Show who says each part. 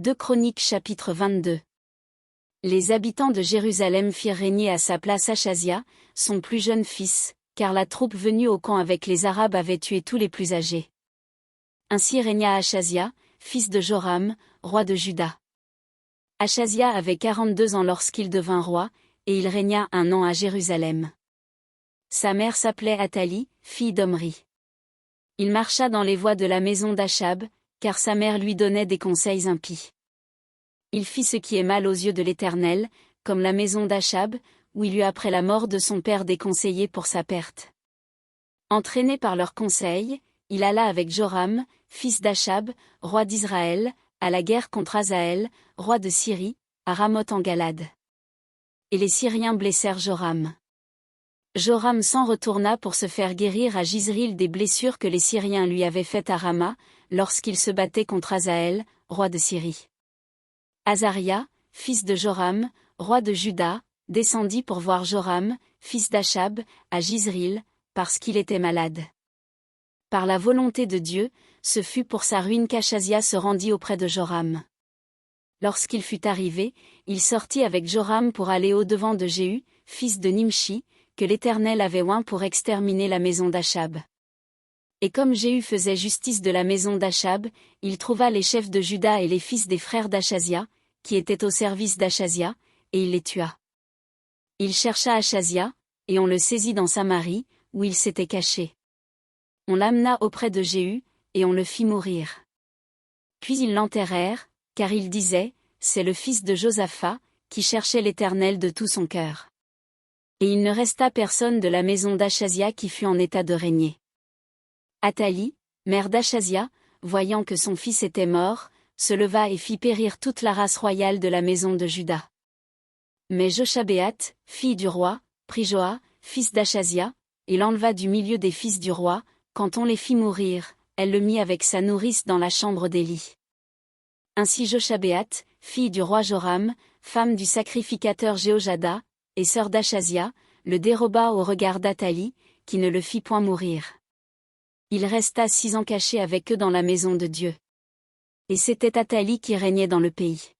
Speaker 1: 2 Chroniques chapitre 22. Les habitants de Jérusalem firent régner à sa place Achazia, son plus jeune fils, car la troupe venue au camp avec les Arabes avait tué tous les plus âgés. Ainsi régna Achazia, fils de Joram, roi de Juda. Achazia avait 42 ans lorsqu'il devint roi, et il régna 1 an à Jérusalem. Sa mère s'appelait Athalie, fille d'Omri. Il marcha dans les voies de la maison d'Achab, car sa mère lui donnait des conseils impies. Il fit ce qui est mal aux yeux de l'Éternel, comme la maison d'Achab, où il eut après la mort de son père des conseillers pour sa perte. Entraîné par leurs conseils, il alla avec Joram, fils d'Achab, roi d'Israël, à la guerre contre Hazaël, roi de Syrie, à Ramoth en Galade. Et les Syriens blessèrent Joram. Joram s'en retourna pour se faire guérir à Jizril des blessures que les Syriens lui avaient faites à Rama, lorsqu'il se battait contre Hazaël, roi de Syrie. Azaria, fils de Joram, roi de Juda, descendit pour voir Joram, fils d'Achab, à Jizril, parce qu'il était malade. Par la volonté de Dieu, ce fut pour sa ruine qu'Achazia se rendit auprès de Joram. Lorsqu'il fut arrivé, il sortit avec Joram pour aller au-devant de Jéhu, fils de Nimshi, que l'Éternel avait oint pour exterminer la maison d'Achab. Et comme Jéhu faisait justice de la maison d'Achab, il trouva les chefs de Juda et les fils des frères d'Achazia, qui étaient au service d'Achazia, et il les tua. Il chercha Achazia, et on le saisit dans Samarie, où il s'était caché. On l'amena auprès de Jéhu, et on le fit mourir. Puis ils l'enterrèrent, car ils disaient, c'est le fils de Josaphat, qui cherchait l'Éternel de tout son cœur. Et il ne resta personne de la maison d'Achazia qui fut en état de régner. Athalie, mère d'Achazia, voyant que son fils était mort, se leva et fit périr toute la race royale de la maison de Juda. Mais Joshabéat, fille du roi, prit Joa, fils d'Achazia, et l'enleva du milieu des fils du roi. Quand on les fit mourir, elle le mit avec sa nourrice dans la chambre d'Élie. Ainsi Joshabéat, fille du roi Joram, femme du sacrificateur Jéhojada, et sœur d'Achazia, le déroba au regard d'Athalie, qui ne le fit point mourir. Il resta 6 ans caché avec eux dans la maison de Dieu. Et c'était Athalie qui régnait dans le pays.